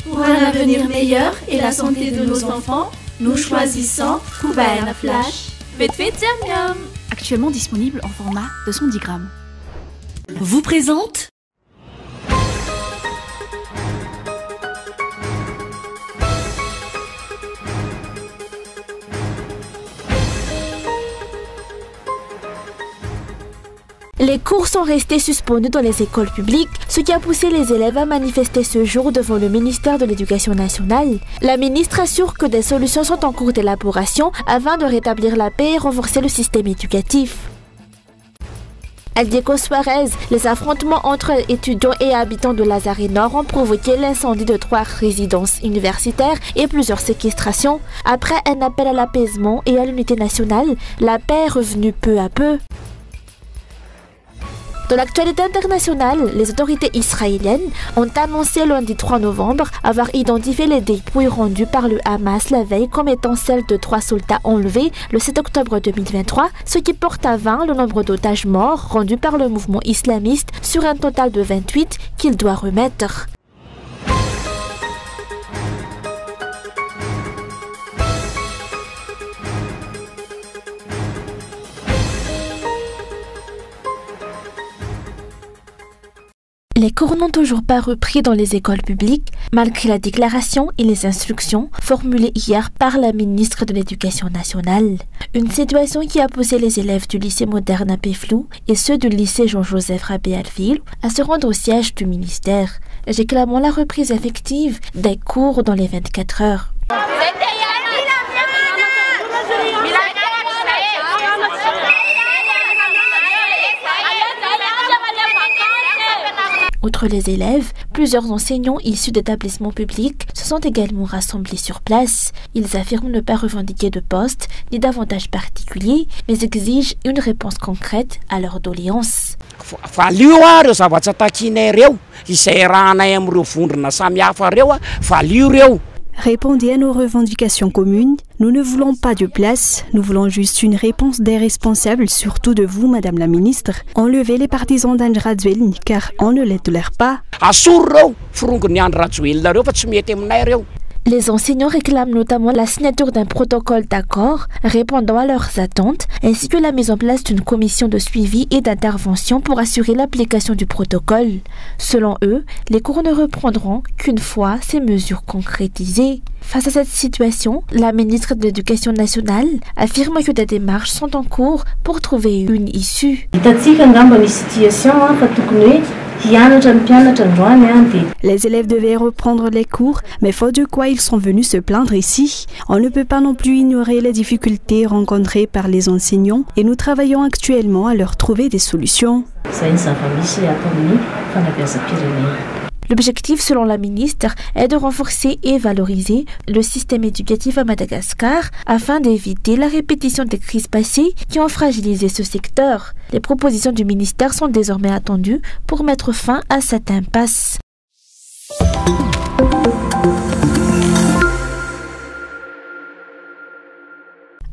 Pour un avenir meilleur et la santé de nos enfants, nous choisissons Kubaena Flash. Vite, miam miam. Actuellement disponible en format de 110 grammes. Vous présente Les cours sont restés suspendus dans les écoles publiques, ce qui a poussé les élèves à manifester ce jour devant le ministère de l'Éducation nationale. La ministre assure que des solutions sont en cours d'élaboration afin de rétablir la paix et renforcer le système éducatif. Elle dit qu'au Suarez, les affrontements entre étudiants et habitants de Lazare Nord ont provoqué l'incendie de 3 résidences universitaires et plusieurs séquestrations. Après un appel à l'apaisement et à l'unité nationale, la paix est revenue peu à peu. Dans l'actualité internationale, les autorités israéliennes ont annoncé lundi 3 novembre avoir identifié les dépouilles rendues par le Hamas la veille comme étant celles de 3 soldats enlevés le 7 octobre 2023, ce qui porte à 20 le nombre d'otages morts rendus par le mouvement islamiste sur un total de 28 qu'il doit remettre. Les cours n'ont toujours pas repris dans les écoles publiques, malgré la déclaration et les instructions formulées hier par la ministre de l'Éducation nationale. Une situation qui a poussé les élèves du lycée moderne à Péflou et ceux du lycée Jean-Joseph Rabé-Alville à se rendre au siège du ministère, réclamant la reprise effective des cours dans les 24 heures. Outre les élèves, plusieurs enseignants issus d'établissements publics se sont également rassemblés sur place. Ils affirment ne pas revendiquer de poste ni d'avantages particuliers, mais exigent une réponse concrète à leurs doléances. Répondez à nos revendications communes. Nous ne voulons pas de place, nous voulons juste une réponse des responsables, surtout de vous, Madame la Ministre. Enlevez les partisans d'André Rajoelina, car on ne les tolère pas. Les enseignants réclament notamment la signature d'un protocole d'accord répondant à leurs attentes, ainsi que la mise en place d'une commission de suivi et d'intervention pour assurer l'application du protocole. Selon eux, les cours ne reprendront qu'une fois ces mesures concrétisées. Face à cette situation, la ministre de l'Éducation nationale affirme que des démarches sont en cours pour trouver une issue. Les élèves devaient reprendre les cours, mais faute de quoi ils sont venus se plaindre ici. On ne peut pas non plus ignorer les difficultés rencontrées par les enseignants et nous travaillons actuellement à leur trouver des solutions. L'objectif, selon la ministre, est de renforcer et valoriser le système éducatif à Madagascar afin d'éviter la répétition des crises passées qui ont fragilisé ce secteur. Les propositions du ministère sont désormais attendues pour mettre fin à cette impasse.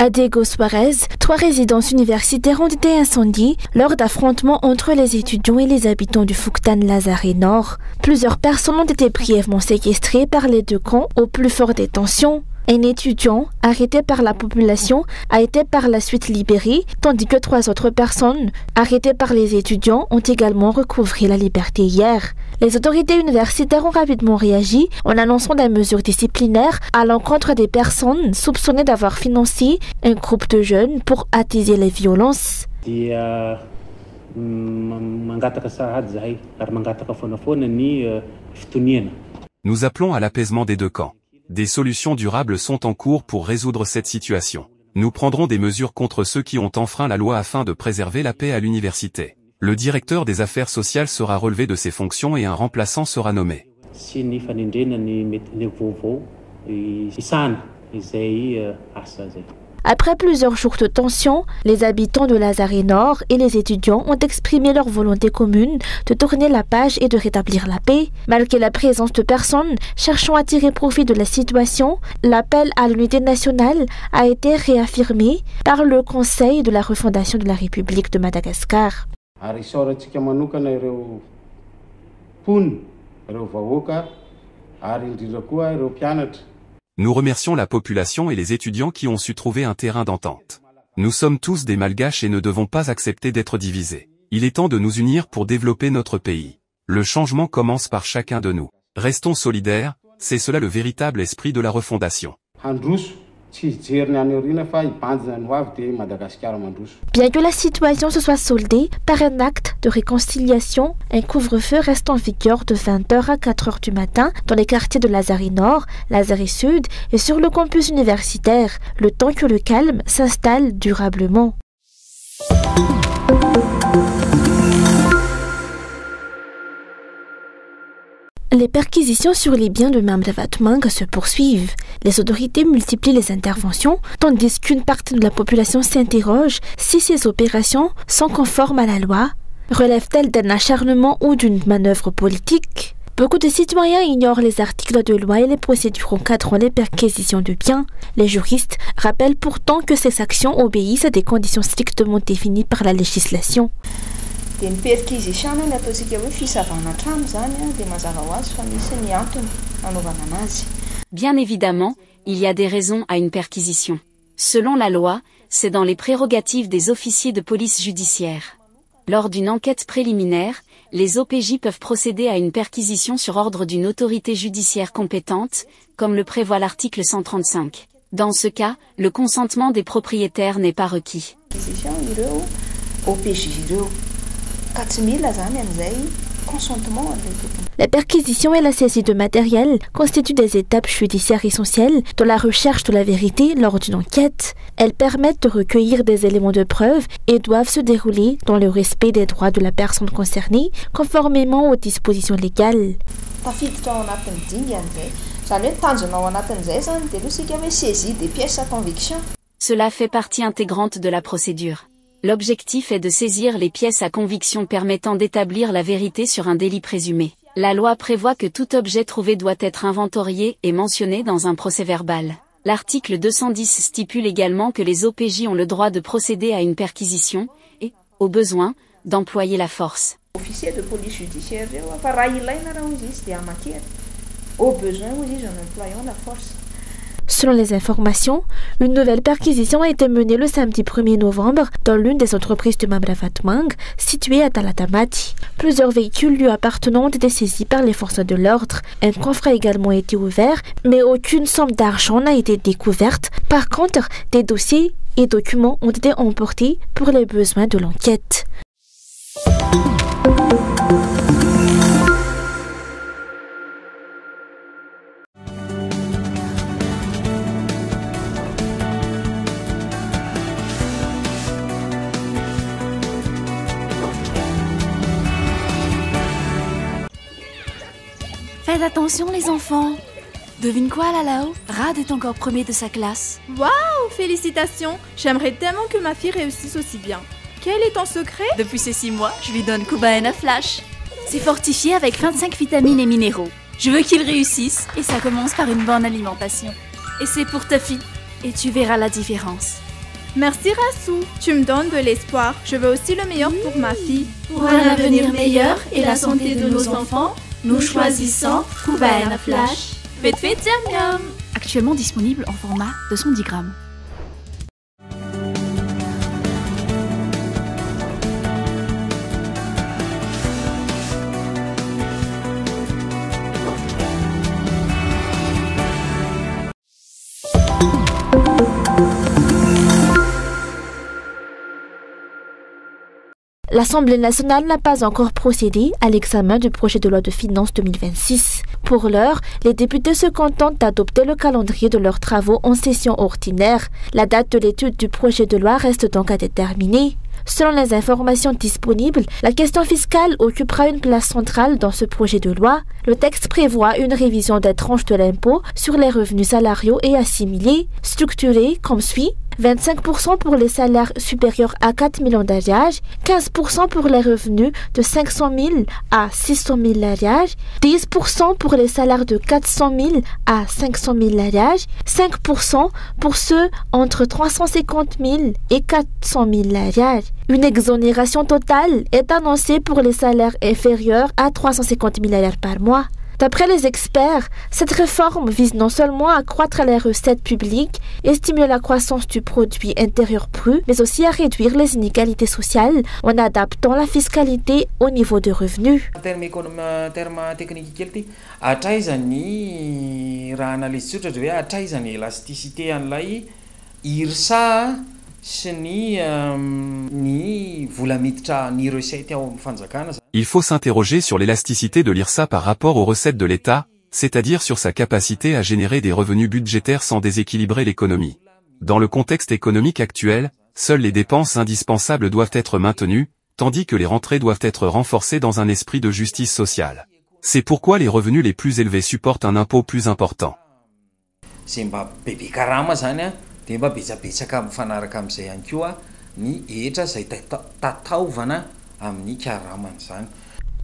À Diego Suarez, 3 résidences universitaires ont été incendiées lors d'affrontements entre les étudiants et les habitants du Fuktan Lazare Nord. Plusieurs personnes ont été brièvement séquestrées par les 2 camps au plus fort des tensions. Un étudiant, arrêté par la population, a été par la suite libéré, tandis que 3 autres personnes, arrêtées par les étudiants, ont également recouvré la liberté hier. Les autorités universitaires ont rapidement réagi en annonçant des mesures disciplinaires à l'encontre des personnes soupçonnées d'avoir financé un groupe de jeunes pour attiser les violences. Nous appelons à l'apaisement des 2 camps. Des solutions durables sont en cours pour résoudre cette situation. Nous prendrons des mesures contre ceux qui ont enfreint la loi afin de préserver la paix à l'université. Le directeur des affaires sociales sera relevé de ses fonctions et un remplaçant sera nommé. Après plusieurs jours de tension, les habitants de Lazare Nord et les étudiants ont exprimé leur volonté commune de tourner la page et de rétablir la paix. Malgré la présence de personnes cherchant à tirer profit de la situation, l'appel à l'unité nationale a été réaffirmé par le Conseil de la refondation de la République de Madagascar. Nous remercions la population et les étudiants qui ont su trouver un terrain d'entente. Nous sommes tous des Malgaches et ne devons pas accepter d'être divisés. Il est temps de nous unir pour développer notre pays. Le changement commence par chacun de nous. Restons solidaires, c'est cela le véritable esprit de la refondation. Bien que la situation se soit soldée par un acte de réconciliation, un couvre-feu reste en vigueur de 20h à 4h du matin dans les quartiers de Lazare Nord, Lazare Sud et sur le campus universitaire, le temps que le calme s'installe durablement. Les perquisitions sur les biens de Mamdavathmang se poursuivent. Les autorités multiplient les interventions, tandis qu'une partie de la population s'interroge si ces opérations sont conformes à la loi. Relèvent-elles d'un acharnement ou d'une manœuvre politique? Beaucoup de citoyens ignorent les articles de loi et les procédures encadrant les perquisitions de biens. Les juristes rappellent pourtant que ces actions obéissent à des conditions strictement définies par la législation. Bien évidemment, il y a des raisons à une perquisition. Selon la loi, c'est dans les prérogatives des officiers de police judiciaire. Lors d'une enquête préliminaire, les OPJ peuvent procéder à une perquisition sur ordre d'une autorité judiciaire compétente, comme le prévoit l'article 135. Dans ce cas, le consentement des propriétaires n'est pas requis. La perquisition et la saisie de matériel constituent des étapes judiciaires essentielles dans la recherche de la vérité lors d'une enquête. Elles permettent de recueillir des éléments de preuve et doivent se dérouler dans le respect des droits de la personne concernée, conformément aux dispositions légales. Cela fait partie intégrante de la procédure. L'objectif est de saisir les pièces à conviction permettant d'établir la vérité sur un délit présumé. La loi prévoit que tout objet trouvé doit être inventorié et mentionné dans un procès-verbal. L'article 210 stipule également que les OPJ ont le droit de procéder à une perquisition et, au besoin, d'employer la force. Officier de police judiciaire, au besoin, nous employons la force. Selon les informations, une nouvelle perquisition a été menée le samedi 1er novembre dans l'une des entreprises de Mamdavathmang, située à Talatamati. Plusieurs véhicules lui appartenant ont été saisis par les forces de l'ordre. Un coffre a également été ouvert, mais aucune somme d'argent n'a été découverte. Par contre, des dossiers et documents ont été emportés pour les besoins de l'enquête. Faites attention les enfants. Devine quoi là-haut? Rad est encore premier de sa classe. Waouh, félicitations. J'aimerais tellement que ma fille réussisse aussi bien. Quel est ton secret? Depuis ces 6 mois, je lui donne Kubaena Flash. C'est fortifié avec 25 vitamines et minéraux. Je veux qu'il réussisse et ça commence par une bonne alimentation. Et c'est pour ta fille. Et tu verras la différence. Merci Rassou, tu me donnes de l'espoir. Je veux aussi le meilleur pour ma fille. Pour un avenir meilleur et la santé de nos enfants, nous choisissons Kubaena Flash. Vite fait, miam miam. Actuellement disponible en format de 110 grammes. L'Assemblée nationale n'a pas encore procédé à l'examen du projet de loi de finances 2026. Pour l'heure, les députés se contentent d'adopter le calendrier de leurs travaux en session ordinaire. La date de l'étude du projet de loi reste donc à déterminer. Selon les informations disponibles, la question fiscale occupera une place centrale dans ce projet de loi. Le texte prévoit une révision des tranches de l'impôt sur les revenus salariaux et assimilés, structurée comme suit. 25% pour les salaires supérieurs à 4 millions d'ariage, 15% pour les revenus de 500 000 à 600 000 ariage, 10% pour les salaires de 400 000 à 500 000 ariage, 5% pour ceux entre 350 000 et 400 000 ariage. Une exonération totale est annoncée pour les salaires inférieurs à 350 000 ariage par mois. D'après les experts, cette réforme vise non seulement à accroître les recettes publiques et stimuler la croissance du produit intérieur brut, mais aussi à réduire les inégalités sociales en adaptant la fiscalité au niveau de revenus. Terme technique kely atraizany raha analyse tsotra hoe atraizany élasticité an'ilay IRSA sy ny vola miditra ny recette ao amin'ny fanjakana. Il faut s'interroger sur l'élasticité de l'IRSA par rapport aux recettes de l'État, c'est-à-dire sur sa capacité à générer des revenus budgétaires sans déséquilibrer l'économie. Dans le contexte économique actuel, seules les dépenses indispensables doivent être maintenues, tandis que les rentrées doivent être renforcées dans un esprit de justice sociale. C'est pourquoi les revenus les plus élevés supportent un impôt plus important.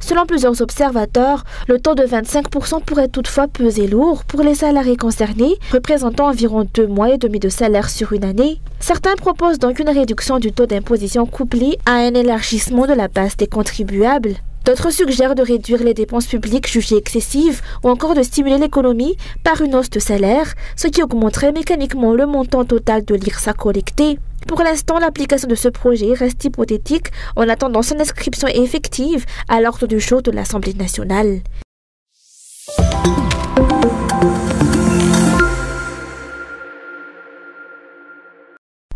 Selon plusieurs observateurs, le taux de 25% pourrait toutefois peser lourd pour les salariés concernés, représentant environ 2 mois et demi de salaire sur une année. Certains proposent donc une réduction du taux d'imposition couplée à un élargissement de la base des contribuables. D'autres suggèrent de réduire les dépenses publiques jugées excessives ou encore de stimuler l'économie par une hausse de salaire, ce qui augmenterait mécaniquement le montant total de l'IRSA collecté. Pour l'instant, l'application de ce projet reste hypothétique en attendant son inscription effective à l'ordre du jour de l'Assemblée nationale.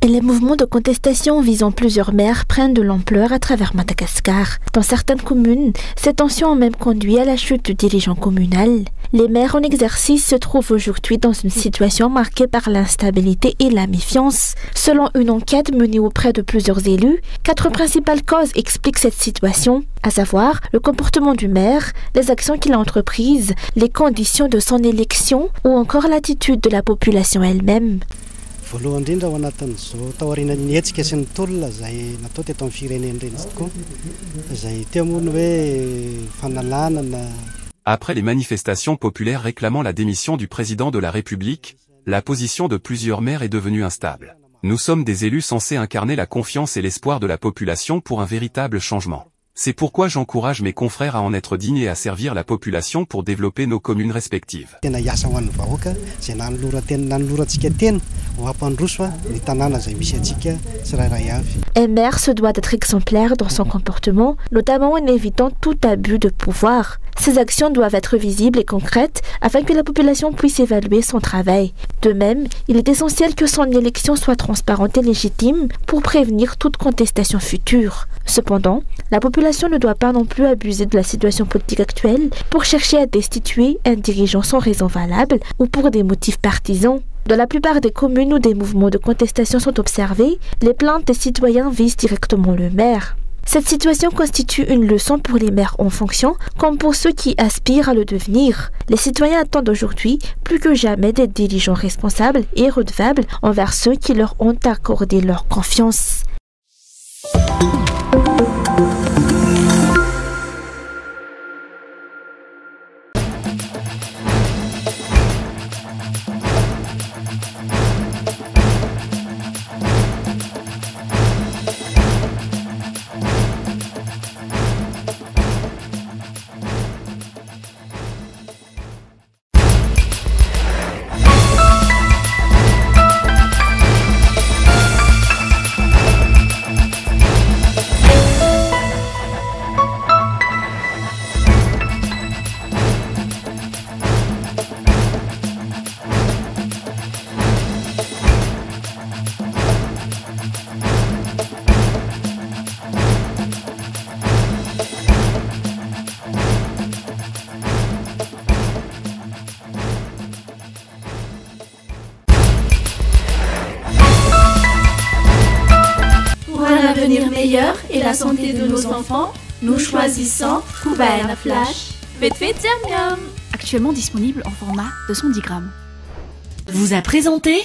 Les mouvements de contestation visant plusieurs maires prennent de l'ampleur à travers Madagascar. Dans certaines communes, ces tensions ont même conduit à la chute du dirigeant communal. Les maires en exercice se trouvent aujourd'hui dans une situation marquée par l'instabilité et la méfiance. Selon une enquête menée auprès de plusieurs élus, 4 principales causes expliquent cette situation, à savoir le comportement du maire, les actions qu'il a entreprises, les conditions de son élection ou encore l'attitude de la population elle-même. Après les manifestations populaires réclamant la démission du président de la République, la position de plusieurs maires est devenue instable. Nous sommes des élus censés incarner la confiance et l'espoir de la population pour un véritable changement. C'est pourquoi j'encourage mes confrères à en être dignes et à servir la population pour développer nos communes respectives. Un maire se doit d'être exemplaire dans son comportement, notamment en évitant tout abus de pouvoir. Ses actions doivent être visibles et concrètes afin que la population puisse évaluer son travail. De même, il est essentiel que son élection soit transparente et légitime pour prévenir toute contestation future. Cependant, la population ne doit pas non plus abuser de la situation politique actuelle pour chercher à destituer un dirigeant sans raison valable ou pour des motifs partisans. Dans la plupart des communes où des mouvements de contestation sont observés, les plaintes des citoyens visent directement le maire. Cette situation constitue une leçon pour les maires en fonction, comme pour ceux qui aspirent à le devenir. Les citoyens attendent aujourd'hui plus que jamais des dirigeants responsables et redevables envers ceux qui leur ont accordé leur confiance. L'avenir meilleur et la santé de nos enfants, nous choisissons Kubaena Flash. Faites miam miam. Actuellement disponible en format de 110 grammes. Vous a présenté